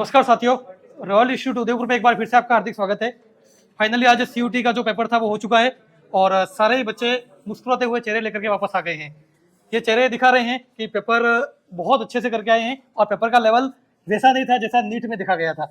नमस्कार साथियों, royal institute Udaipur में एक बार फिर से आपका हार्दिक स्वागत है। फाइनली आज सीयूटी का जो पेपर था वो हो चुका है और सारे ही बच्चे मुस्कुराते हुए चेहरे लेकर के वापस आ गए हैं। ये चेहरे दिखा रहे हैं कि पेपर बहुत अच्छे से करके आए हैं और पेपर का लेवल वैसा नहीं था जैसा नीट में देखा गया था।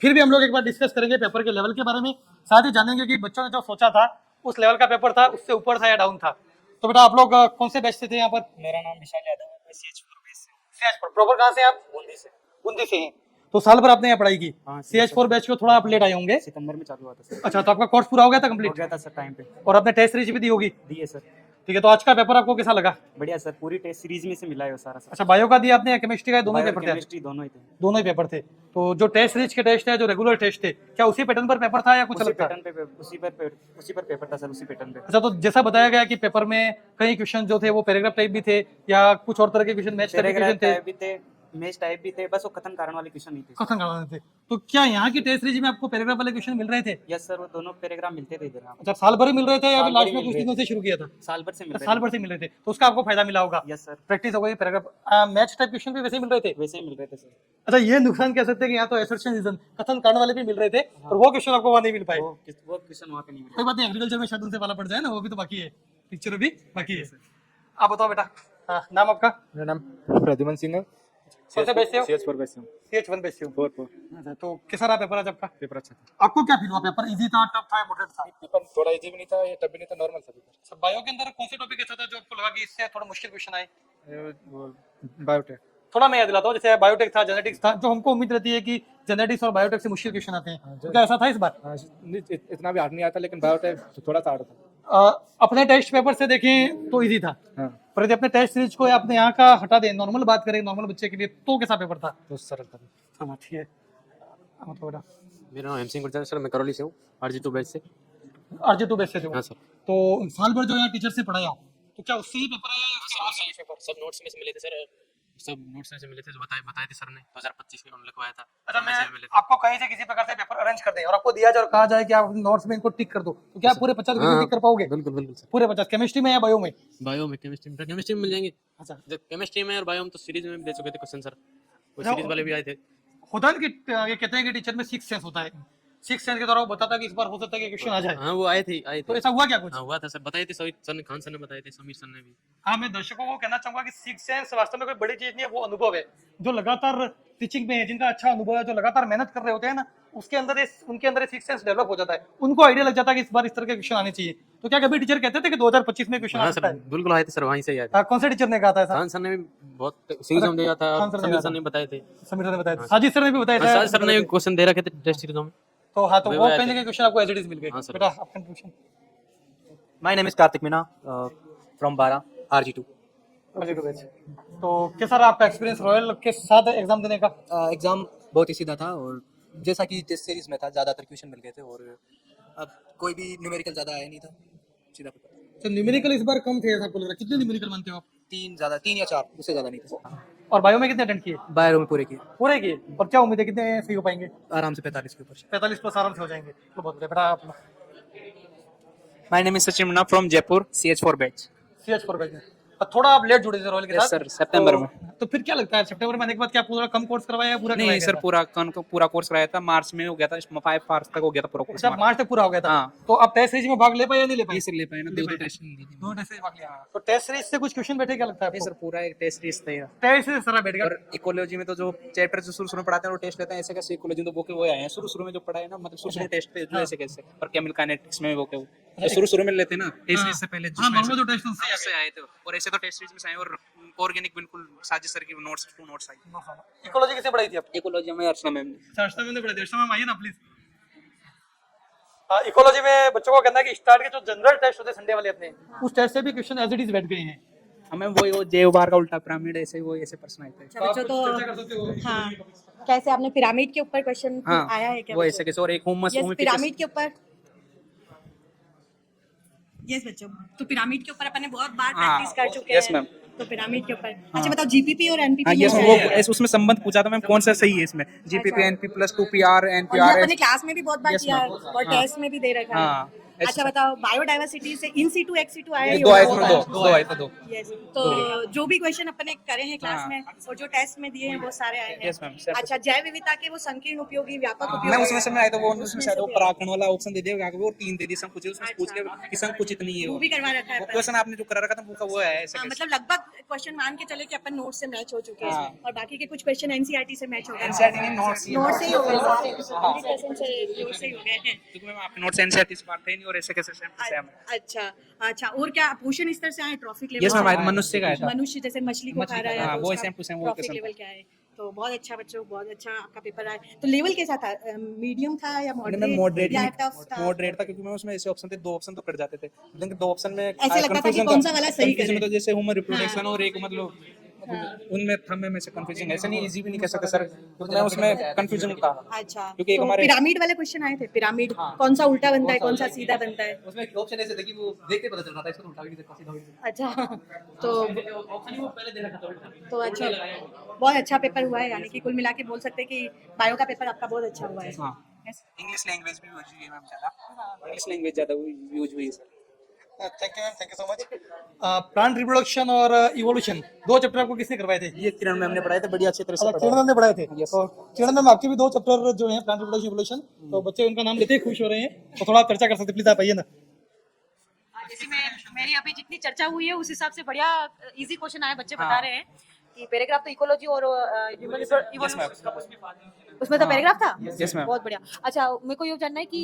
फिर भी हम लोग एक बार डिस्कस करेंगे पेपर के लेवल के बारे में, साथ ही जानेंगे कि बच्चों ने जो सोचा था उस लेवल का पेपर था उससे ऊपर था या डाउन था। तो बेटा आप लोग कौन से बैच से थे यहाँ पर? मेरा नाम विशाल यादव है, मैं CH4 बैच से हूँ। CH4 प्रॉपर कहाँ से आप? बूंदी से। बूंदी से हैं। तो साल भर आपने यहाँ पढ़ाई की? हाँ, CH4 बैच को थोड़ा आप लेट आए होंगे। सितंबर में चालू हुआ था सर। अच्छा, तो आपका कोर्स पूरा हो गया था हो कंप्लीट? गया था सर टाइम पे। और आपने टेस्ट सीरीज भी दी होगी? दी है सर। ठीक है, तो आज का पेपर आपको कैसा लगा? बढ़िया सर, पूरी टेस्ट सीरीज में से मिला है वो सारा सर। अच्छा, बायो का दिया आपने या केमिस्ट्री का? दोनों बायो, पेपर थे? केमिस्ट्री दोनों ही थे। दोनों ही पेपर थे। तो जो टेस्ट सीरीज के टेस्ट है, जो रेगुलर टेस्ट थे, क्या उसी पैटर्न पर पेपर था या कुछ उसी अलग था? पैटर्न पे उसी पर पेपर था सर, उसी पैटर्न पे। अच्छा, तो जैसा बताया गया कि पेपर में कई क्वेश्चन जो थे वो पैराग्राफ टाइप भी थे या कुछ और तरह के क्वेश्चन, मैच टाइप के पैराग्राफ क्वेश्चन थे? टाइप भी थे, मैच टाइप भी थे, बस वो कथन कारण वाले क्वेश्चन नहीं थे। कथन करवाने थे। तो क्या यहाँ की टेस्ट सीरीज में आपको पैराग्राफ वाले क्वेश्चन मिल रहे थे? यस सर, वो दोनों पैराग्राफ मिलते थे इधर। अच्छा, साल भर ही मिल रहे थे या साल भर लास्ट ही में मिल कुछ रहे दिनों से शुरू किया था? साल भर से मिल रहे साल भर से मिल रहे थे, तो उसका आपको फायदा मिला होगा। यस सर, प्रैक्टिस हो गई, पैराग्राफ मैच टाइप क्वेश्चन भी वैसे ही मिल रहे थे? वैसे ही मिल रहे थे सर। अच्छा, ये नुकसान कह सकते हैं कि यहाँ तो एसर्शन रीजन कथन कारण वाले भी मिल रहे थे और वो क्वेश्चन आपको वहाँ नहीं मिल पाए। वो क्वेश्चन वहाँ पे नहीं मिले। कोई बात नहीं, एग्रीकल्चर में शायद उनसे वाला पड़ जाए ना, वो भी तो बाकी है, पिक्चर भी बाकी है। आप बताओ बेटा, हाँ, नाम आपका? मेरा नाम प्रद्युमन सिंह है। कौन से बैच से हो? CH4 बैच से हूँ। CH1 बैच से हो। 4 अच्छा, तो कैसा रहा पेपर आज आपका? पेपर अच्छा था। आपको क्या फील हुआ? पेपर इजी था, टफ था, मॉडरेट था? पेपर थोड़ा इजी भी नहीं था, ये टफ भी नहीं था, नॉर्मल था पेपर। बायो के अंदर कौन से टॉपिक ऐसा था जो आपको लगा कि इससे थोड़ा मुश्किल क्वेश्चन आए? बायोटेक। थोड़ा मैं याद दिलाता हूँ, जैसे बायोटेक था, जेनेटिक्स था, जो हमको उम्मीद रहती है कि जेनेटिक्स और बायोटेक से मुश्किल क्वेश्चन आते हैं, तो क्या ऐसा था इस बार? इतना भी हार्ड नहीं आता, लेकिन बायोटेक थोड़ा सा हार्ड था। अपने टेस्ट पेपर से देखें तो इजी था, हाँ, पर यदि अपने टेस्ट सीरीज को अपने यहाँ का हटा दें, नॉर्मल बात करें नॉर्मल बच्चे के लिए, तो कैसा पेपर था? तो सरल था। हाँ ठीक है, मतलब बेटा मेरा नाम MC गुर्जर सर, मैं करौली से हूँ, RG2 बैच से। RG2 बैच से थे वो। हाँ सर। तो साल भर जो यहाँ टीचर से पढ़ाया, तो क्या उससे ही पेपर आया या उसके बाद से? सब नोट्स में से मिले थे सर, सब नोट्स में से मिले थे, जो बताए थे सर ने 2025 में उन्होंने लिखवाया था। अच्छा, मैं उसमें से मिले थे। आपको कहीं से किसी प्रकार से पेपर अरेंज कर दें और आपको दिया जाए और कहा जाए कि आप नोट्स में इनको टिक कर दो, तो क्या आप पूरे 50 क्वेश्चन टिक कर पाओगे? बिल्कुल बिल्कुल सर। पूरे 50? केमिस्ट्री में या बायो में? बायो में, केमिस्ट्री में मिल जाएंगे। अच्छा, जब केमिस्ट्री में और बायो में तो सीरीज में भी दे चुके थे क्वेश्चन सर, वो अच्छा, सीरीज वाले भी आए थे। होता है कि ये कहते हैं कि टीचर में सिक्स सेंस होता है, सिक्स सेंस के द्वारा वो बताता है कि इस बार हो सकता है कि क्वेश्चन आ जाए। हाँ वो आए थे तो ऐसा हुआ क्या कुछ? हाँ हुआ था सर, बताए थे सर ने, खान सर ने बताए थे, समीर सर ने भी। हाँ, मैं दर्शकों को कहना चाहूंगा कि सिक्स सेंस वास्तव में कोई बड़ी चीज नहीं है, वो अनुभव है। जो लगातार टीचिंग में है, जिनका अच्छा अनुभव है, जो लगातार मेहनत कर रहे होते हैं ना, उसके अंदर उनके अंदर सिक्स सेंस डेवलप हो जाता है, उनको आइडिया लग जाता है कि इस बार इस तरह के क्वेश्चन आने चाहिए। तो क्या कभी टीचर कहते थे कि 2025 में क्वेश्चन आ हाँ सकता सर, है? बिल्कुल आए थे सर, वहीं से ही आए थे। हाँ, कौन से टीचर ने कहा था ऐसा? खान सर ने भी बहुत सीरीज में दिया था, खान सर ने समीर दिया सर था। ने बताए थे। समीर सर ने बताया था, साजिद सर ने भी बताया हाँ, था। सर ने क्वेश्चन दे रखे थे टेस्ट सीरीजों में। तो हाँ, तो वे वो आए कहीं थे। ना कहीं क्वेश्चन आपको एज इट इज मिल गए। हाँ सर। बेटा आपका question? My name is Kartik Meena from बारा, RG2। तो कैसा रहा आपका एक्सपीरियंस रॉयल के साथ एग्जाम देने का? एग्ज़ाम बहुत ही सीधा था और जैसा कि टेस्ट सीरीज में था, ज़्यादातर क्वेश्चन मिल गए थे और अब कोई भी न्यूमेरिकल ज़्यादा आया नहीं था, सीधा पेपर। तो न्यूमेरिकल इस बार कम थे ऐसा आपको लग रहा है? कितने न्यूमेरिकल मानते हो आप? 3 या 4, उससे ज़्यादा नहीं था। और बायो में कितने अटेंड किए? बायो में पूरे किए, पूरे किए। और क्या उम्मीद है कितने सही हो पाएंगे? आराम से 45 के ऊपर। 45 प्लस आराम से हो जाएंगे। तो बहुत बढ़िया। बेटा आप my name is Sachin Meena from Jaipur, CH4 batch. CH4 batch में थोड़ा आप लेट जुड़े थे रॉयल के Yes, साथ? sir, सितंबर तो- में। तो फिर क्या लगता है सितंबर में आने के बाद क्या पूरा कम कोर्स करवाया या पूरा नहीं करवाया सर, गया था? पूरा कोर्स कराया था, मार्च में हो गया था, 5 मार्च तक हो गया था पूरा कोर्स। अच्छा, मार्च तक पूरा हो गया था। हाँ। तो आप टेस्ट सीरीज में भाग ले पाए या नहीं ले पाए? ले पाए ना, ले 2 पाए। टेस्ट ली थी। दो टेस्ट सीरीज भाग लिया। तो टेस्ट सीरीज से कुछ क्वेश्चन बैठे, क्या लगता है नहीं आपको? सर, पूरा एक टेस्ट सीरीज था। टेस्ट सीरीज सारा बैठ गया। और इकोलॉजी में तो जो चैप्टर जो शुरू में पढ़ाते हैं वो टेस्ट लेते हैं, ऐसे कैसे इकोलॉजी तो वो के वो आए हैं शुरू में जो पढ़ा है ना, मतलब शुरू टेस्ट पे जो ऐसे कैसे, और केमिकल काइनेटिक्स में वो के वो शुरू में लेते हैं ना, टेस्ट सीरीज से पहले हाँ, नॉर्मल जो टेस्ट उसमें से आए थे, और ऐसे तो टेस्ट सीरीज में से आए, और ऑर्गेनिक बिल्कुल साजिद सर की नोट्स आई। इकोलॉजी कैसे पढ़ाई थी आप? इकोलॉजी में अर्चना मैम ने। अर्चना मैम ने पढ़ाई थी। अर्चना मैम आइए ना प्लीज। इकोलॉजी में बच्चों को कहना है कि स्टार्ट के जो जनरल टेस्ट होते हैं संडे वाले अपने, उस टेस्ट से भी क्वेश्चन एज इट इज बैठ गए हैं। हमें वो जेव बार का उल्टा पिरामिड ऐसे वो ऐसे प्रश्न आए थे। बच्चों तो हाँ, कैसे आपने पिरामिड के ऊपर क्वेश्चन हाँ, आया है क्या? वो ऐसे कैसे, और एक हुमस पिरामिड के ऊपर। यस बच्चों, तो पिरामिड के ऊपर अपन ने बहुत बार हाँ, प्रैक्टिस कर चुके yes, हैं। मैम। तो पिरामिड के ऊपर अच्छा बताओ, जीपीपी और एनपीपी हाँ में यस, क्या वो है? उसमें संबंध पूछा था मैम, कौन सा सही है इसमें, GPP NP+, 2PR और ये NPR। अपने क्लास में भी बहुत बार Yes, किया ma'am. और हाँ। टेस्ट में भी दे रखा है। हाँ, अच्छा बताओ, बायोडाइवर्सिटी से इन सीटू एक्स सीटू आया दो आए थे, दो आए थे, दो। यस, तो जो भी क्वेश्चन अपने करे हैं क्लास में और जो टेस्ट में दिए हैं वो सारे आए हैं। Yes, ma'am, sir. अच्छा, जैव विविधता के वो संकीर्ण उपयोगी व्यापक मैं उपयोगी उसमें से मैं आया था, वो उसमें से आया था, वो भी परागकण वाला ऑप्शन दे दिया, वो 3 दे दी संकुचित, उसमें पूछ के कि संकुचित नहीं है वो वो। भी करवा रखा है वो अपन। क्वेश्चन आपने जो करा रखा था वो है ऐसे हाँ, कैसे? मतलब लगभग क्वेश्चन मान के चले कि अपन नोट से मैच हो चुके हैं हाँ। और बाकी के कुछ क्वेश्चन एनसीईआरटी से मैच हो गए हैं। एनसीईआरटी नहीं, नोट्स ही है। नोट से ही हो गए, 100% से नोट से ही हो गए हैं। क्योंकि मैम आपके नोट्स एनसीईआरटी से पढ़ते ही नहीं और ऐसे कैसे सेम टू सेम। अच्छा अच्छा, और क्या भूषण स्तर से आए, ट्रॉफिक लेवल यस से मैम, आए? मनुष्य का है था। मनुष्य जैसे मछली को खा रहा है हाँ, तो वो उसका सेम टू सेम वो ट्रॉफिक क्वेश्चन लेवल क्या है? तो बहुत अच्छा बच्चों, बहुत अच्छा आपका पेपर आया। तो लेवल कैसा था, मीडियम था या मैं मॉडरेट या टफ था? मॉडरेट था, क्योंकि मैं उसमें ऐसे ऑप्शन थे, 2 ऑप्शन तो कट जाते थे, लेकिन 2 ऑप्शन में ऐसे लगता था कि कौन सा वाला सही confusion करें। में तो जैसे ह्यूमन रिप्रोडक्शन और एक मतलब उनमें था, मैं से कंफ्यूजिंग ऐसे नहीं, इजी भी नहीं कह सकते सर, क्योंकि मैं उसमें कंफ्यूजन था। अच्छा, क्योंकि एक तो हमारे पिरामिड वाले क्वेश्चन आए थे। पिरामिड कौन सा उल्टा बनता है, कौन सा सीधा बनता है? उसमें एक ऑप्शन ऐसे थे कि वो देखते पता चल रहा था, इसको तो उल्टा भी नहीं सीधा भी नहीं। अच्छा, तो अच्छा, बहुत अच्छा पेपर हुआ है, यानी कि कुल मिला के बोल सकते हैं कि बायो का पेपर आपका बहुत अच्छा हुआ है। हाँ। Yes? इंग्लिश लैंग्वेज भी यूज हुई है मैम ज्यादा, इंग्लिश लैंग्वेज ज्यादा यूज हुई है sir. Thank you ma'am, thank you so much. Plant reproduction और इवोल्यूशन 2 चैप्टर आपको किसने करवाए थे? ये किरण मैम ने पढ़ाए थे, बड़ी अच्छी तरह से किरण मैम ने पढ़ाए थे। Yes. तो किरण मैम, आपके भी 2 चैप्टर जो हैं, प्लांट रिप्रोडक्शन इवोल्यूशन, तो बच्चे उनका नाम लेते ही खुश हो रहे हैं, तो थोड़ा चर्चा कर सकते, प्लीज आप आइए ना। जैसे मेरी अभी जितनी चर्चा हुई है उस हिसाब से बढ़िया इजी क्वेश्चन आए, बच्चे बता रहे हैं कि पैराग्राफ तो इकोलॉजी और ह्यूमन उसमें तो पैराग्राफ था। Yes, ma'am. बहुत बढ़िया। अच्छा, मेरे को ये जानना है कि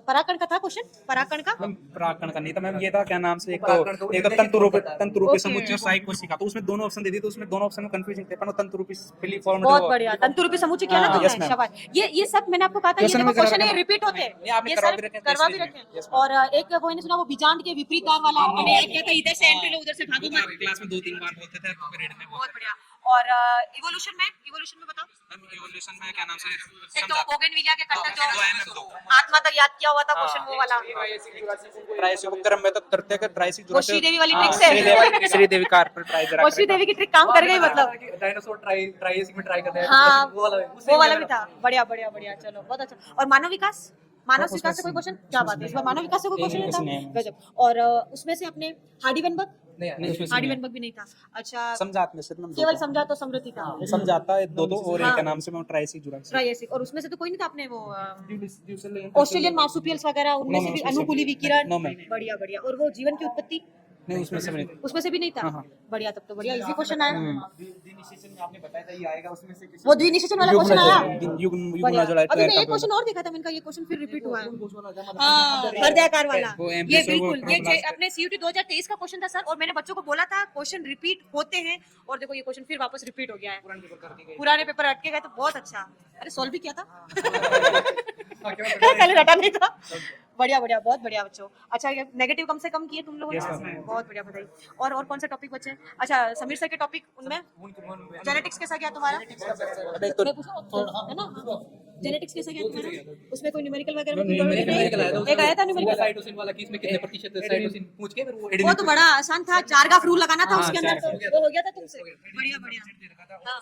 पराकण का था क्वेश्चन, पराकण का? मैम परागकण का नहीं था मैम, ये था क्या नाम से, एक तो परागकण तंतुरूपी Okay. समुच्चय साइक कोशिका, तो उसमें दोनों ऑप्शन दे दिए, तो उसमें दोनों ऑप्शन में कंफ्यूजिंग थे, पर तंतुरूपी फॉर्म बहुत बढ़िया। तंतुरूपी समुच्चय किया ना हाँ, yes, तुमने, ma'am. शाबाश। ये सब मैंने आपको कहा था, ये Question देखो में करा क्वेश्चन रखा रिपीट होते हैं, नहीं, आपने ये करवा सर भी रखे हैं, करवा test भी में। रखे हैं। Yes, ma'am. और एक वो मैंने सुना, वो बीजांड के विपरीत तार वाला, मैंने एक किया था, इधर से एंट्री लो उधर से भागो मत। क्लास में 2-3 बार बोलते थे पीरियड में। बहुत बढ़िया। और इवोल्यूशन में बताओ। मैम इवोल्यूशन में क्या नाम से एक तो बोगनविलिया के कट्टा जो 2 mm 2 आत्मा तक याद किया हुआ था क्वेश्चन, वो वाला। ट्राइसिक क्रम में तो तरते के ट्राइसिक वो श्रीदेवी वाली ट्रिक से। श्रीदेवी कार पर ट्राई करा, वो श्रीदेवी की ट्रिक काम कर गई मतलब। डायनासोर ट्राई में ट्राई करते हैं। हाँ, वो वो वाला भी था। बढ़िया बढ़िया बढ़िया, चलो बहुत अच्छा। और मानव विकास से कोई क्वेश्चन? क्या बात है, इस बार मानव विकास से कोई क्वेश्चन नहीं था? गजब। और उसमें से अपने हार्डी-वेनबर्ग भी नहीं था। अच्छा, समझात में सिर्फ केवल समझा तो समृद्धि था, समझाता है 2 और हाँ। एक का नाम से मैं ट्राइसिक जुड़ा। ट्राइएसिक। और उसमें से तो कोई नहीं था अपने वो ऑस्ट्रेलियन मार्सुपियल्स वगैरह, उनमें से भी अनुकूली विकिरण। No, ma'am. बढ़िया बढ़िया। और वो जीवन की उत्पत्ति, नहीं उसमें से नहीं। उसमें से भी नहीं था। हाँ। बढ़िया, तब तो बढ़िया इजी क्वेश्चन आया। डिनिशिएशन में आपने बताया था ये आएगा, उसमें से वो द्विनिषेचन वाला क्वेश्चन आया। युग्म जुड़ा अभी मैं एक क्वेश्चन और देखा था, मैंने कहा ये क्वेश्चन फिर रिपीट हुआ है। हाँ, हृदयाकार वाला। वो MP ये से वो बिल्कुल, ये class अपने CUT 2023 का क्वेश्चन था सर, और मैंने बच्चों को बोला था क्वेश्चन रिपीट होते हैं, और देखो ये क्वेश्चन फिर वापस रिपीट हो गया है। पुराने पेपर अटके गए तो बहुत अच्छा। अरे सॉल्व भी किया था पहले रटा नहीं था। बढ़िया बढ़िया, बहुत बढ़िया बच्चों। अच्छा, ये नेगेटिव कम से कम किए तुम लोगों ने, बहुत बढ़िया, बताइए। और कौन सा टॉपिक बचे? अच्छा, समीर सर के टॉपिक, उनमें जेनेटिक्स कैसा गया तुम्हारा? मैं पूछूं? है ना, जेनेटिक्स कैसा गया तुम्हारा? उसमें कोई न्यूमेरिकल वगैरह एक आया था न्यूमेरिकल? साइटोसिन वाला कि इसमें कितने प्रतिशत साइटोसिन पूछ के फिर वो तो बड़ा आसान था, चारगाफ रूल लगाना था उसके अंदर, तो वो हो गया था तुमसे। बढ़िया बढ़िया। हाँ।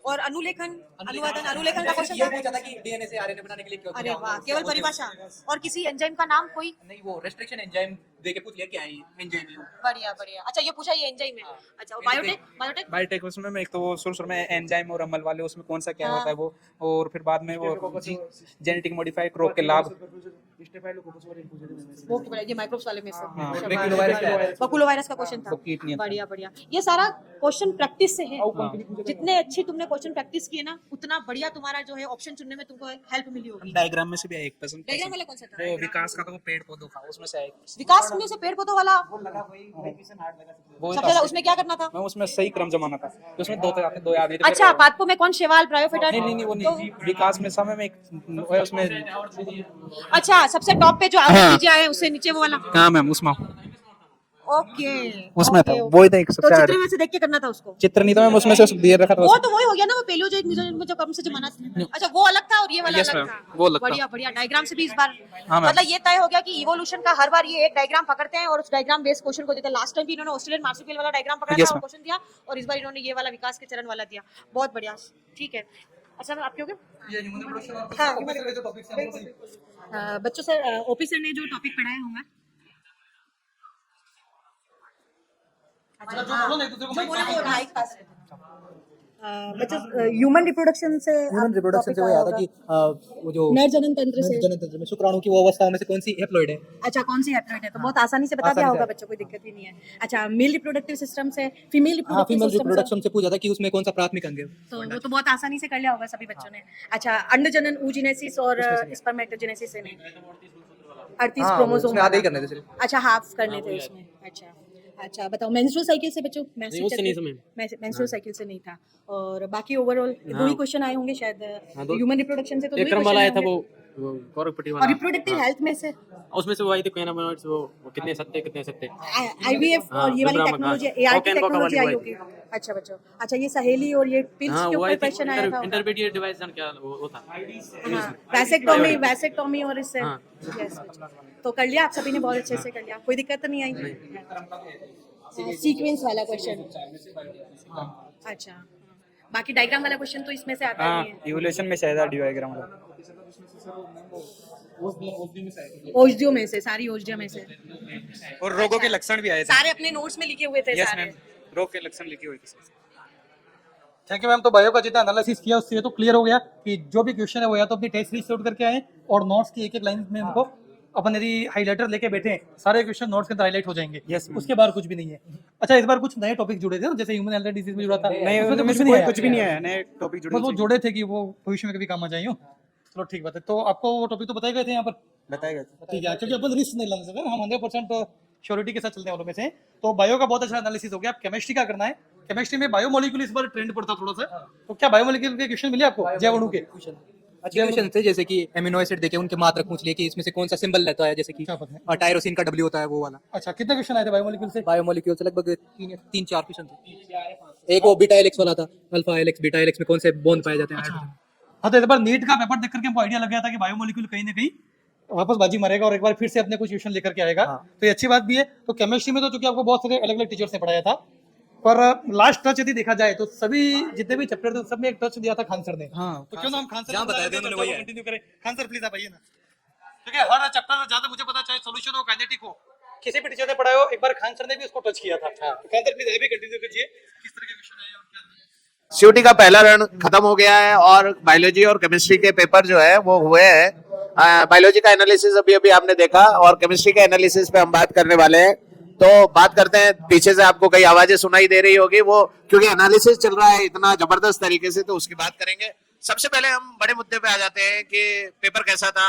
और अनुलेखन का क्वेश्चन ये था। पूछा था कि डीएनए से आरएनए बनाने के लिए क्या अरे वाह, केवल परिभाषा। और किसी एंजाइम का नाम कोई? नहीं, वो रेस्ट्रिक्शन एंजाइम देके पूछ लिया क्या है ये एंजाइम है। बढ़िया बढ़िया। अच्छा, ये पूछा ये एंजाइम है। अच्छा, और बायोटेक बायोटेक उसमें मैं एक तो वो शुरू में एंजाइम और अमल वाले, उसमें कौन सा क्या होता है वो, और फिर बाद में वो जेनेटिक मॉडिफाइड क्रॉप के लाभ। वो की बढ़िया, ये माइक्रोब्स वाले में से बकुलो वायरस का क्वेश्चन था। बढ़िया बढ़िया। ये सारा क्वेश्चन प्रैक्टिस से है। जितने अच्छी तुमने क्वेश्चन प्रैक्टिस किए ना, उतना बढ़िया तुम्हारा जो है ऑप्शन चुनने में तुमको हेल्प मिली होगी। डायग्राम में से भी एक पसंद, डायग्राम वाला कौन सा था? वो विकास का, तो वो पेड़ पौधों का, उसमें से एक विकास में से पेड़ पौधों वाला वो सबसे ज्यादा, उसमें क्या करना था? मैं उसमें सही क्रम जमाना था, उसमें 2 याद नहीं थे। अच्छा, पादपों में कौन शेवाल, ब्रायोफिटा? नहीं वो नहीं, विकास में समय में एक उसमें। अच्छा, सबसे टॉप पे जो आगे नीचे आए उससे नीचे वो वाला। हाँ मैम, उसमें ओके, उसमें था, ओके, वो ही था एक तो सबसे चित्र में से देख के करना था उसको। चित्र नहीं था मैम, उसमें से दिए रखा था। वो तो वही हो गया ना, वो पेलियोजोइक मेसोजोइक में जो कम से जमाना था। अच्छा, वो अलग था और ये वाला Yes, अलग ma'am, था। वो अलग था। बढ़िया बढ़िया। डायग्राम से भी इस बार हाँ, ma'am। मतलब ये तय हो गया कि इवोल्यूशन का हर बार ये एक डायग्राम पकड़ते हैं और उस डायग्राम बेस्ड क्वेश्चन को देते हैं। लास्ट टाइम भी इन्होंने ऑस्ट्रेलियन मार्सुपियल वाला डायग्राम पकड़ा Yes, था और ma'am। क्वेश्चन दिया, और इस बार इन्होंने ये वाला विकास के चरण वाला दिया। बहुत बढ़िया, ठीक है। अच्छा आप क्यों ये ह्यूमन रिप्रोडक्शन और हाँ, ऑफिसर के जो टॉपिक्स हैं वो सही। बच्चों सर ओपी सर ने जो टॉपिक पढ़ाया होंगे अच्छा, जो बोलो ना एक दूसरे को जो बोले वो माइक पास बच्चों ह्यूमन रिप्रोडक्शन से ह्यूमन रिप्रोडक्शन से वो आया था कि वो जो नर जनन तंत्र से जनन तंत्र में शुक्राणु की वो अवस्थाओं में से कौन सी हैप्लॉइड है। अच्छा कौन सी हैप्लॉइड है तो बहुत आसानी से बता आसानी दिया से। होगा बच्चों को दिक्कत ही नहीं है अच्छा मेल रिप्रोडक्टिव सिस्टम से फीमेल हाँ, फीमेल रिप्रोडक्टिव रिप्रोडक्शन से पूछा था कि उसमें कौन सा प्राथमिक अंग है। तो वो तो बहुत आसानी से कर लिया होगा सभी बच्चों ने अच्छा अंड जनन oogenesis और स्पर्मेटोजेनेसिस से नहीं 38 हाँ, क्रोमोसोम उसमें आधे ही करने थे सिर्फ। अच्छा हाफ करने थे उसमें अच्छा अच्छा बताओ मेंस्ट्रुअल साइकिल से बच्चों उससे नहीं समझ मेंस्ट्रुअल साइकिल से नहीं था और बाकी ओवरऑल दो ही क्वेश्चन आए होंगे शायद ह्यूमन रिप्रोडक्शन से तो दो ही विक्रम वाला आया था क्वेश्चन वो गौरवपट्टी और वाला रिप्रोडक्टिव हेल्थ में से उसमें से वो आई थी कहना बना वो कितने सत्य आईवीएफ हाँ, और ये वाली विक्रम, टेक्नोलॉजी हाँ, एआई की Coca-Cola टेक्नोलॉजी आई वाली होगी अच्छा बच्चों अच्छा ये सहेली और ये पिल्स हाँ के वो ऊपर आई थी क्वेश्चन आया था इंटरमीडिएट डिवाइस क्या वो था हाँ वैसेक्टोमी और इससे हाँ। यस तो कर लिया आप सभी ने बहुत अच्छे से कर लिया कोई दिक्कत तो नहीं आई सीक्वेंस वाला क्वेश्चन अच्छा बाकी डायग्राम वाला क्वेश्चन तो इसमें से आता नहीं है इवोल्यूशन में शायद डायग्राम वाला ओजडियो में से सारी ओजडियो में से और रोगों के लक्षण भी आए थे। सारे अपने नोट्स में लिखे हुए थे यस सारे मैम, रोग के लक्षण लिखे हुए थे। Thank you ma'am. तो बायो का जितना एनालिसिस किया उससे ये तो क्लियर हो गया कि जो भी क्वेश्चन है वो या तो अपनी टेस्ट सीरीज से उठ करके आए और नोट्स की एक एक लाइन में उनको अपन यदि हाईलाइटर लेके बैठे सारे क्वेश्चन नोट्स के अंदर हाईलाइट हो जाएंगे। Yes, ma'am. उसके बाद कुछ भी नहीं है। अच्छा इस बार कुछ नए टॉपिक जुड़े थे ना, जैसे ह्यूमन एल्डर डिजीज में जुड़ा था नहीं, उसमें तो उनमें कुछ भी नहीं आया। कुछ भी नहीं आया, नए टॉपिक जुड़े बस वो थे। जोड़े थे कि वो भविष्य में कभी काम आ जाएंगे। चलो ठीक बात है। तो आपको वो टॉपिक तो बताए गए थे यहाँ पर, बताए गए थे। ठीक है, क्योंकि अपन रिस्क नहीं लेना सकते, हम 100% श्योरिटी के साथ चलने वालों में से। तो बायो का बहुत अच्छा एनालिसिस हो गया। अब केमिस्ट्री का करना है। केमिस्ट्री में बायोमोलिक्यूल इस बार ट्रेंड पड़ता थोड़ा सा, तो क्या बायोमोलिक्यूल के क्वेश्चन मिले आपको जैव अणु के? अच्छे क्वेश्चन थे, जैसे कि एमिनो एसिड देके उनके मात्रक पूछ लिए कि इसमें से कौन सा सिंबल रहता है, जैसे कि क्या पता है? टायरोसिन का डब्ल्यू होता है वो वाला। अच्छा कितने क्वेश्चन आए थे बायोमोलिक्यूल से? बायोमोलिक्यूल से लगभग 3-4 क्वेश्चन थे। एक वो बीटा हेलिक्स वाला था, अल्फा हेलिक्स बीटा हेलिक्स में कौन से बॉन्ड पाए जाते हैं। हाँ तो इस बार नीट का पेपर देख करके हमको आइडिया लग गया था कि बायोमोलिक्यूल कहीं ना कहीं वापस बाजी मारेगा और एक बार फिर से अपने कुछ क्वेश्चन लेकर के आएगा। तो ये अच्छी बात भी है। तो केमिस्ट्री में तो चूंकि आपको बहुत सारे अलग अलग टीचर्स ने पढ़ाया था, पर लास्ट टच यदि देखा जाए तो सभी जितने भी चैप्टर थे सब में एक टच दिया था खान सर ने। हाँ, तो क्यों ना हम खान सर जहाँ बताया था उन्होंने वही है। कंटिन्यू करें। खान सर प्लीज आप आइए ना, क्योंकि हर चैप्टर में ज्यादा मुझे पता चाहे सॉल्यूशन हो काइनेटिक हो किसी भी टीचर ने पढ़ाया हो, एक बार खान सर ने भी उसको टच किया था। तो खान सर प्लीज अभी कंटिन्यू कीजिए किस तरह के क्वेश्चन आए और क्या नहीं। सीयूटी का पहला राउंड खत्म हो गया है और बायोलॉजी और केमिस्ट्री के पेपर जो है वो हुए हैं। बायोलॉजी का एनालिसिस अभी अभी आपने देखा और केमिस्ट्री के एनालिसिस पे हम बात करने वाले हैं। तो बात करते हैं, पीछे से आपको कई आवाजें सुनाई दे रही होगी, वो क्योंकि एनालिसिस चल रहा है इतना जबरदस्त तरीके से, तो उसकी बात करेंगे। सबसे पहले हम बड़े मुद्दे पे आ जाते हैं कि पेपर कैसा था,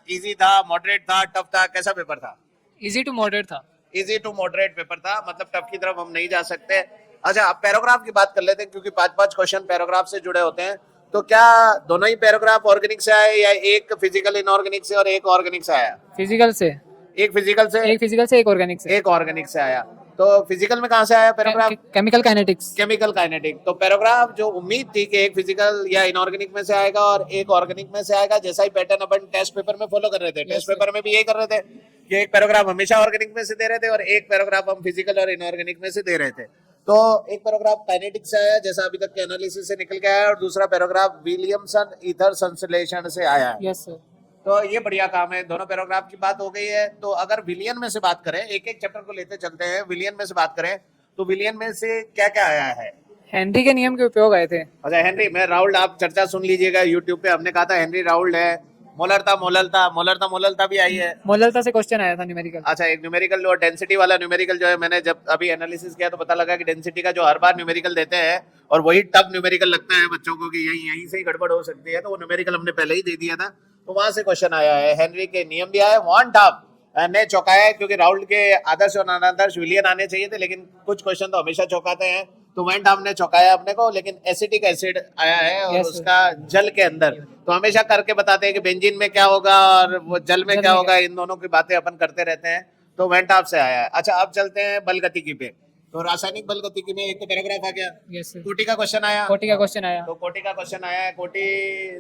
इजी था, मॉडरेट था, टफ था, कैसा पेपर था? इजी टू मॉडरेट था। इजी टू मॉडरेट पेपर था, मतलब टफ की तरफ हम नहीं जा सकते। अच्छा अब पैराग्राफ की बात कर लेते हैं, क्योंकि 5-5 क्वेश्चन पैराग्राफ से जुड़े होते हैं। तो क्या दोनों ही पैराग्राफ ऑर्गेनिक से आए या एक फिजिकल इनऑर्गेनिक से और एक ऑर्गेनिक से आया? फिजिकल से एक फिजिकल से, एक फिजिकल से, एक ऑर्गेनिक से। एक ऑर्गेनिक से आया। तो फिजिकल में कहाँ से आया paragraph? Chemical kinetics. Chemical kinetic. तो पैराग्राफ जो उम्मीद थी कि एक फिजिकल या इनऑर्गेनिक में से आएगा और एक ऑर्गेनिक में से आएगा, जैसा ही पैटर्न अपन टेस्ट पेपर में फॉलो कर रहे थे, टेस्ट पेपर में भी यही कर रहे थे कि एक पैराग्राफ हमेशा ऑर्गेनिक में से दे रहे थे और एक पैराग्राफ हम फिजिकल और इनऑर्गेनिक में से दे रहे थे। तो एक पैराग्राफ काइनेटिक से आया जैसा अभी तक के एनालिसिस से निकल के आया, और दूसरा पैराग्राफ विलियमसन ईथर संश्लेषण से आया है। Yes sir. तो ये बढ़िया काम है। दोनों पैराग्राफ की बात हो गई है। तो अगर विलियन में से बात करें, एक एक चैप्टर को लेते चलते हैं, विलियन में से बात करें तो विलियन में से क्या क्या आया है? हेनरी के नियम के उपयोग आए थे। अच्छा हेनरी, मैं राउल्ड, आप चर्चा सुन लीजिएगा यूट्यूब पे, हमने कहा था हेनरी राउल्ड है। मोलरता भी आई है। मोलरता से क्वेश्चन आया था न्यूमेरिकल। अच्छा एक न्यूमेरिकल और डेंसिटी वाला न्यूमेरिकल जो है, मैंने जब अभी एनालिसिस किया तो पता लगा कि डेंसिटी का जो हर बार न्यूमेरिकल देते हैं और वही टफ न्यूमेरिकल लगता है बच्चों को कि यहीं से ही गड़बड़ हो सकती है, तो वो न्यूमेरिकल हमने पहले ही दे दिया था, तो वहां से क्वेश्चन आया है। हेनरी के नियम भी आया, वन टफ ने चौंकाया है, क्योंकि राउल्ड के आदर्श और अनादर्श विलियन आने चाहिए थे, लेकिन कुछ क्वेश्चन तो हमेशा चौंकाते हैं, तो वन टफ ने चौंकाया अपने को। लेकिन एसिटिक एसिड आया है और उसका जल के अंदर, तो हमेशा करके बताते हैं कि बेंजीन में क्या होगा और वो जल में क्या होगा, इन दोनों की बातें अपन करते रहते हैं, तो वन टफ से आया है। अच्छा अब चलते हैं बल गतिकी पे। तो रासायनिक बल गतिकी में एक तो पैराग्राफ आ गया, यस सर। कोटि का क्वेश्चन आया। कोटि का क्वेश्चन आया। तो कोटि का क्वेश्चन आया है, कोटि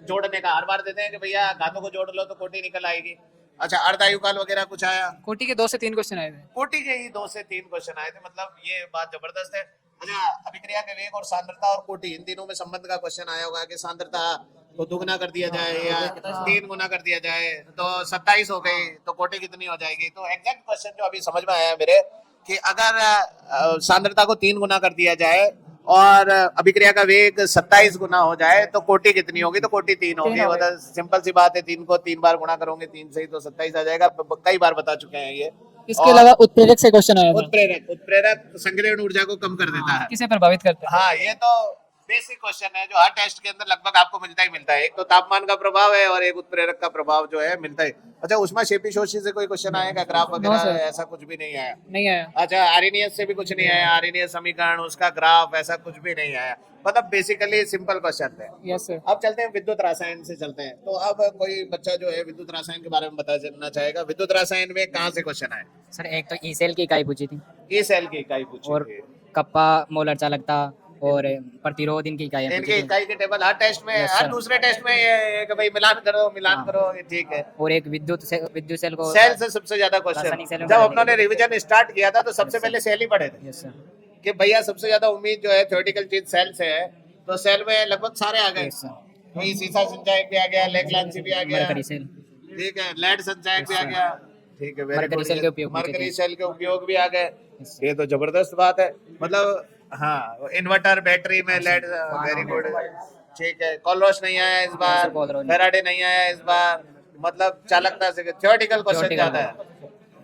जोड़ने का हर बार देते हैं कि भैया घातों को जोड़ लो तो कोटि निकल आएगी। अच्छा अर्धायुकाल वगैरह कुछ आया। कोटि के 2 से 3 क्वेश्चन आए थे। कोटि के ही 2 से 3 क्वेश्चन आए थे, मतलब ये बात जबरदस्त है। अच्छा, अभिक्रिया के वेग और सांद्रता और कोटि इन तीनों में संबंध का क्वेश्चन आया होगा कि सांद्रता को दुगना कर दिया जाए या 3 गुना कर दिया जाए तो 27 हो गई, तो कोटि कितनी हो जाएगी। तो एग्जैक्ट क्वेश्चन जो अभी समझ में आया मेरे कि अगर सांद्रता को 3 गुना कर दिया जाए और अभिक्रिया का वेग 27 गुना हो जाए तो कोटि कितनी होगी, तो कोटि 3 होगी। मतलब सिंपल सी बात है, 3 को 3 बार गुणा करोगे 3 से ही तो 27 आ जाएगा। कई बार बता चुके हैं ये। इसके अलावा उत्प्रेरक से क्वेश्चन आया था, उत्प्रेरक संग्रहण ऊर्जा को कम कर देता है। किसे प्रभावित करता है? हाँ, ये तो बेसिक क्वेश्चन है जो हर टेस्ट के अंदर लगभग आपको मिलता ही मिलता है। एक तो तापमान का प्रभाव है और एक उत्प्रेरक का प्रभाव जो है मिलता है। अच्छा, उष्मा क्षेपी शोषी से कोई क्वेश्चन आएगा, ग्राफ वगैरह ऐसा कुछ भी नहीं आया? नहीं आया। अच्छा, आर्रेनियस से भी कुछ नहीं आया, आर्रेनियस समीकरण उसका ग्राफ ऐसा कुछ भी नहीं आया। मतलब बेसिकली सिंपल क्वेश्चन है। Yes sir. अब चलते हैं विद्युत रसायन से चलते हैं। तो अब कोई बच्चा जो है विद्युत रसायन के बारे में बताना चाहेगा। विद्युत रसायन में कहाँ से क्वेश्चन आए? सर एक तो ई सेल की इकाई पूछी थी ई सेल की इकाई पूछी और थी। कप्पा मोलर चालकता और प्रतिरोध इनकी इकाइयाँ इनके पूछी थी। इकाई के टेबल हर टेस्ट में, Yes, हर sir. दूसरे टेस्ट में ये कि भाई मिलान करो, ये ठीक है। और एक विद्युत सेल को सेल से सबसे ज्यादा रासायनिक सेल क्वेश्चन में जब बदलने अपनों ने के लिए। रिवीजन स्टार्ट किया था तो सबसे पहले सेल ही पढ़े थे यस सर। कि भैया सबसे ज्यादा उम्मीद जो है थ्योरेटिकल चीज सेल से है। तो सेल में लगभग सारे आ गए। Yes sir. वही सीसा संचायक भी आ गया, लेकलांसी भी आ गया, मरकरी सेल। ठीक है, लेड संचायक भी आ गया, ठीक है, मरकरी सेल के उपयोग पूछे मरकरी थे। सेल के उपयोग भी आ गए। ये तो जबरदस्त बात है। मतलब हाँ, इन्वर्टर बैटरी में लेड, वेरी गुड, ठीक है। कॉलरोस नहीं आया इस बार, कॉलरोस नहीं। फेराडे नहीं आया इस बार। मतलब चालकता से थ्योरेटिकल क्वेश्चन ज्यादा है।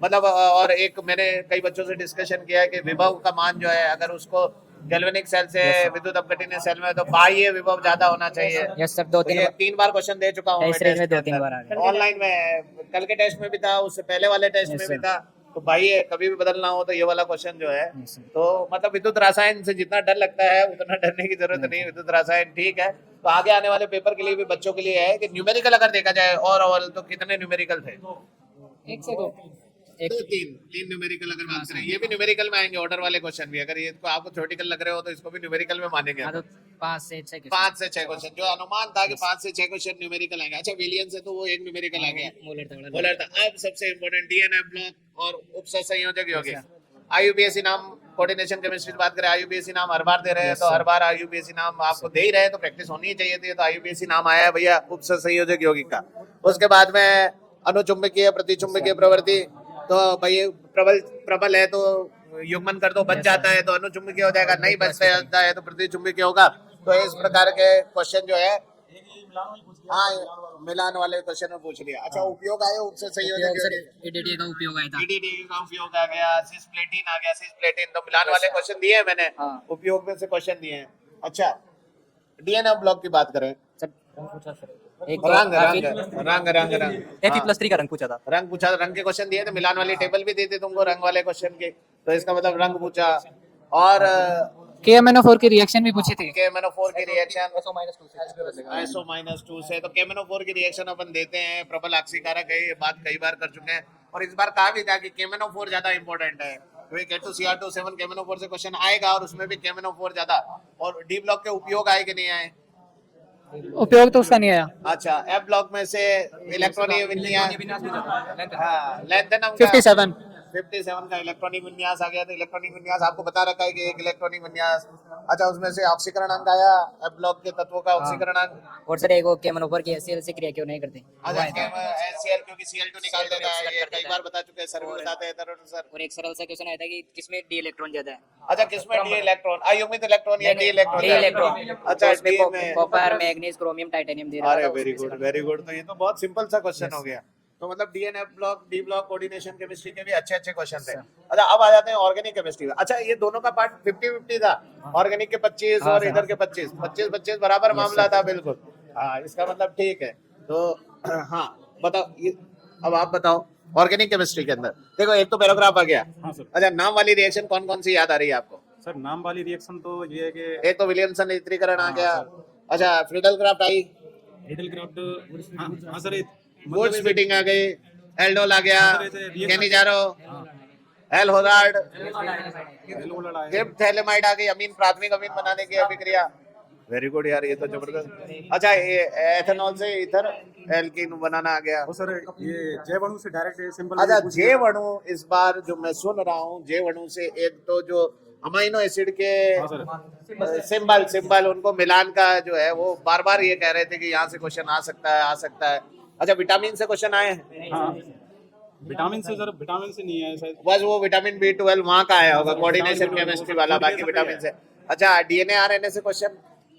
मतलब और एक मैंने कई बच्चों से डिस्कशन किया है कि विभव का मान जो है अगर उसको गैल्वेनिक सेल से विद्युत अपघटनीय सेल में तो बाह्य विभव ज्यादा होना चाहिए। Yes sir. 2-3 ये 3 बार क्वेश्चन दे चुका हूँ इस रेंज में 2-3 बार आ गया। ऑनलाइन में, कल के टेस्ट में भी था, उससे पहले वाले टेस्ट Yes, में भी sir. था। तो बाह्य कभी भी बदलना हो तो ये वाला क्वेश्चन जो है। Yes, sir. तो मतलब विद्युत रसायन से जितना डर लगता है उतना डरने की जरूरत नहीं। विद्युत रसायन ठीक है। तो आगे आने वाले पेपर के लिए भी बच्चों के लिए है कि न्यूमेरिकल अगर देखा जाए और तो कितने न्यूमेरिकल थे? 1 से 2। तीन न्यूमेरिकल अगर बात करें, ये भी न्यूमेरिकल में आएंगे ऑर्डर वाले क्वेश्चन भी। अगर ये तो आपको थ्योरेटिकल लग रहे हो तो इसको भी न्यूमेरिकल में मानेंगे। हाँ तो 5 से 6 5 से 6 क्वेश्चन जो अनुमान था कि 5 से 6 क्वेश्चन न्यूमेरिकल आएंगे। अच्छा, विलियन से तो वो एक न्यूमेरिकल आ गया, मोलर था। अब सबसे इम्पोर्टेंट डीएनए ब्लॉक और उपसंयोजक यौगिक। आईयूपीएसी नाम, कोऑर्डिनेशन केमिस्ट्री की बात करें, आईयूपीएसी नाम हर बार दे रहे हैं। तो हर बार आईयूपीएसी नाम आपको दे ही रहे हैं तो प्रैक्टिस होनी ही चाहिए थी। तो आईयूपीएसी नाम आया है भैया उपसंयोजक यौगिक का। उसके बाद में अनुचुंबकीय प्रतिचुंबकीय प्रवृत्ति, तो भाई प्रबल है तो युग्मन कर दो, बच जाता है तो अनुचुंबकीय हो जाएगा, नहीं बचता है तो प्रतिचुंबकीय होगा। तो इस प्रकार के क्वेश्चन जो है, हाँ, मिलान वाले क्वेश्चन में पूछ लिया। अच्छा, उपयोग आया उपसंयोजक यौगिक, ईडीडी का उपयोग आया था। ईडीडी का उपयोग आ गया, सिस्प्लेटिन आ गया, सिस्प्लेटिन। तो मिलान वाले क्वेश्चन दिए हैं मैंने, उपयोग में से क्वेश्चन दिए हैं। अच्छा, डीएनए ब्लॉक की बात करें, एक तो रंग काफी- Fe+3 का रंग पूछा था। रंग पूछा, रंग के क्वेश्चन दिए थे। मिलान वाली टेबल भी दी थी तुमको रंग वाले क्वेश्चन के। तो इसका मतलब रंग पूछा। और KMnO4 की रिएक्शन भी पूछी थी। KMnO4 की रिएक्शन SO-2 से। तो KMnO4 की रिएक्शन अपन देते हैं, प्रबल ऑक्सीकारक है, ये बात कई बार कर चुके हैं। और इस बार कहा भी था कि KMnO4 ज्यादा इंपॉर्टेंट है। K2Cr2 KMnO4 से क्वेश्चन आएगा और उसमें भी KMnO4 ज्यादा। और डी ब्लॉक के उपयोग आए कि नहीं आए? उपयोग तो उसका नहीं आया। अच्छा, एफ ब्लॉक में से इलेक्ट्रॉनिक विन्यास, हाँ, लेंथनम का 57 का इलेक्ट्रॉनिक विन्यास आ गया। तो इलेक्ट्रॉनिक विन्यास आपको बता रखा है कि एक इलेक्ट्रॉनिक विन्यास। अच्छा, उसमें से ऑक्सीकरण अंक आया, एफ ब्लॉक के तत्वों का ऑक्सीकरण अंक। और सर एक वो KMnO4 की HCl से क्रिया क्यों नहीं करते? अच्छा, HCl क्योंकि Cl2 निकाल देता है, ये कई बार बता चुके हैं सर, भी बताते हैं सर। और एक सरल सा क्वेश्चन आया था कि किसमें डी इलेक्ट्रॉन ज्यादा है? अच्छा, किसमें डी इलेक्ट्रॉन, अयुग्मित इलेक्ट्रॉन या डी इलेक्ट्रॉन? D electron. अच्छा, इसमें डी में कॉपर, मैग्नीज, क्रोमियम, टाइटेनियम दे रहा अरे था। Very good, very good. तो ये तो बहुत सिंपल सा क्वेश्चन हो गया। तो मतलब DNA block, D block, coordination chemistry के भी अच्छे क्वेश्चन थे। अच्छा, अब आ जाते हैं ऑर्गेनिक केमिस्ट्री में। अच्छा, ये दोनों का पार्ट 50-50 था, ऑर्गेनिक के 25 और इधर के 25 बराबर मामला था, बिल्कुल। हाँ, इसका मतलब ठीक है। तो हाँ, बताओ ये, अब आप बताओ ऑर्गेनिक केमिस्ट्री के अंदर देखो, एक तो पैराग्राफ आ गया। अच्छा, नाम वाली रिएक्शन कौन कौन सी याद आ रही है आपको? सर नाम वाली रिएक्शन तो ये है कि एक तो विलियमसन नेत्रीकरण आ गया। अच्छा, फ्रीडलक्राफ्ट आई, हाँ सर, वुड्स मीटिंग आ गई, एल्डोल आ गया, केनिजारो, एल होदार्ड, थैलेमाइड आ गई, अमीन, प्राथमिक अमीन बनाने की अभिक्रिया। वेरी गुड यार, ये तो जबरदस्त। अच्छा, ये एथेनॉल से ईथर एल्कीन बनाना आ गया। सर ये जैव अणु से डायरेक्ट सिंपल। अच्छा, जैव अणु इस बार जो मैं सुन रहा हूँ, जैव अणु से एक तो जो अमाइनो एसिड के सिंबल उनको मिलान का जो है वो बार बार ये कह रहे थे कि यहाँ से क्वेश्चन आ सकता है। अच्छा, विटामिन से क्वेश्चन आए हैं? हाँ, विटामिन से सर, विटामिन से नहीं है शायद। बस वो विटामिन B12 वहाँ का आया होगा, कोऑर्डिनेशन केमिस्ट्री वाला, बाकी विटामिन से। अच्छा, डीएनए आरएनए से क्वेश्चन?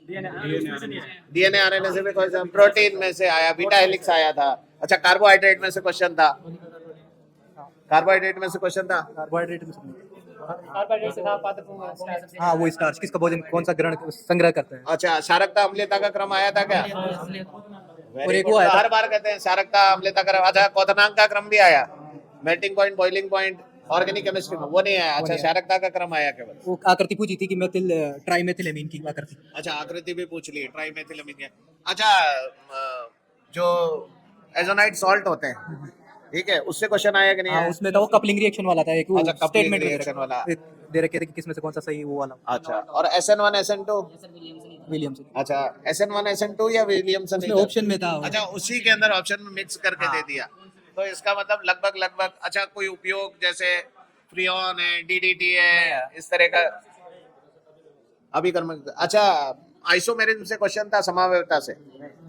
डीएनए आरएनए से भी क्वेश्चन, प्रोटीन में से आया, बीटा हेलिक्स आया था। अच्छा, कार्बोहाइड्रेट में से क्वेश्चन था? कार्बोहाइड्रेट में से क्वेश्चन था? कार्बोहाइड्रेट में हाँ, वो स्टार्च किसका भोजन कौन सा ग्रहण संग्रह करता है। अच्छा, क्षारकता अम्लीयता का क्रम आया था क्या? और एक वो आया था। हर बार कहते हैं क्षारकता अम्लीयता का क्रम। अच्छा, क्वथनांक का क्रम भी आया, melting point, boiling point, organic chemistry में वो नहीं आया। अच्छा, क्षारकता का क्रम आया केवल। वो आकृति पूछी थी कि मेथिल ट्राइमेथिलेमीन की आकृति। अच्छा, आकृति भी पूछ ली, ट्राइमेथिलामीन की। अच्छा, जो एजोनाइट सॉल्ट होते हैं, ठीक है, उससे क्वेश्चन आया कि नहीं हाँ, आया? उसमें था वो कपलिंग रिएक्शन वाला था, एक वो अच्छा, coupling स्टेटमेंट reaction वाला। दे रखे थे कि किसमें से कौन सा सही वो वाला। अच्छा, और SN1 SN2? विलियमसन। अच्छा, SN1 SN2 या विलियमसन? उसमें ऑप्शन में था। अच्छा, उसी के अंदर ऑप्शन में मिक्स करके दे दिया, तो इसका मतलब लगभग। अच्छा, कोई उपयोग जैसे फ्रियोन है, DDT है, इस तरह का अभी कर्म। अच्छा, आइसोमेरिज्म से क्वेश्चन था, समावयवता से?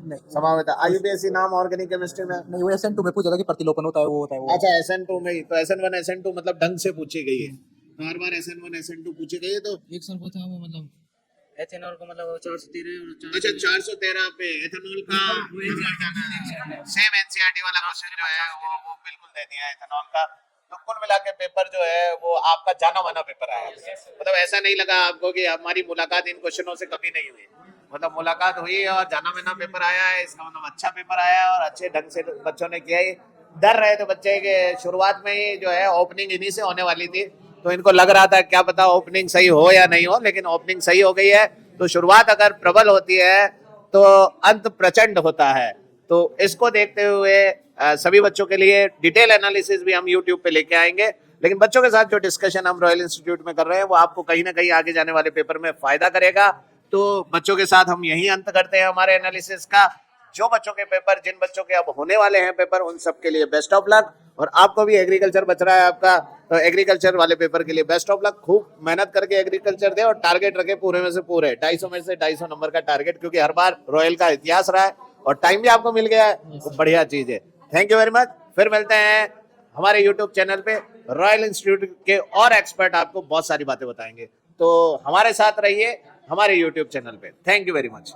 नहीं, समावयवता IUPAC नाम ऑर्गेनिक केमिस्ट्री में? नहीं, वो SN2 में पूछा था कि प्रतिलोपन होता है, वो होता है वो। अच्छा, SN2 में ही, तो SN1 SN2 मतलब ढंग से पूछी गई है, हर बार SN1 SN2 पूछी गई है। तो एक सर वो था वो मतलब एथेनॉल को मतलब 413 अच्छा, 413 पे एथेनॉल का सेम NCERT वाला क्वेश्चन जो है वो बिल्कुल दे दिया है एथेनॉल का। तो कुल मिला के पेपर जो है वो आपका जाना माना पेपर आया, मतलब ऐसा नहीं लगा आपको कि हमारी मुलाकात इन क्वेश्चनों से कभी नहीं हुई, मतलब मुलाकात हुई और जाना माना पेपर आया है, इसका मतलब अच्छा पेपर आया और अच्छे ढंग से बच्चों ने किया ही। डर रहे थे बच्चे के शुरुआत में ही जो है ओपनिंग इन्हीं से होने वाली थी, तो इनको लग रहा था क्या पता ओपनिंग सही हो या नहीं हो, लेकिन ओपनिंग सही हो गई है। तो शुरुआत अगर प्रबल होती है तो अंत प्रचंड होता है। तो इसको देखते हुए सभी बच्चों के लिए डिटेल एनालिसिस भी हम YouTube पे लेके आएंगे, लेकिन बच्चों के साथ जो डिस्कशन हम रॉयल इंस्टीट्यूट में कर रहे हैं वो आपको कहीं ना कहीं आगे जाने वाले पेपर में फायदा करेगा। तो बच्चों के साथ हम यही अंत करते हैं हमारे एनालिसिस का। जो बच्चों के पेपर, जिन बच्चों के अब होने वाले हैं पेपर, उन सब के लिए बेस्ट ऑफ लक। और आपको भी एग्रीकल्चर बच रहा है आपका, तो एग्रीकल्चर वाले पेपर के लिए बेस्ट ऑफ लक। खूब मेहनत करके एग्रीकल्चर दे और टारगेट रखे पूरे में से पूरे 250 में से 250 नंबर का टारगेट, क्योंकि हर बार रॉयल का इतिहास रहा है और टाइम भी आपको मिल गया है, तो बढ़िया चीज है। Thank you very much. फिर मिलते हैं हमारे यूट्यूब चैनल पे, रॉयल इंस्टीट्यूट के और एक्सपर्ट आपको बहुत सारी बातें बताएंगे। तो हमारे साथ रहिए हमारे यूट्यूब चैनल पे। Thank you very much.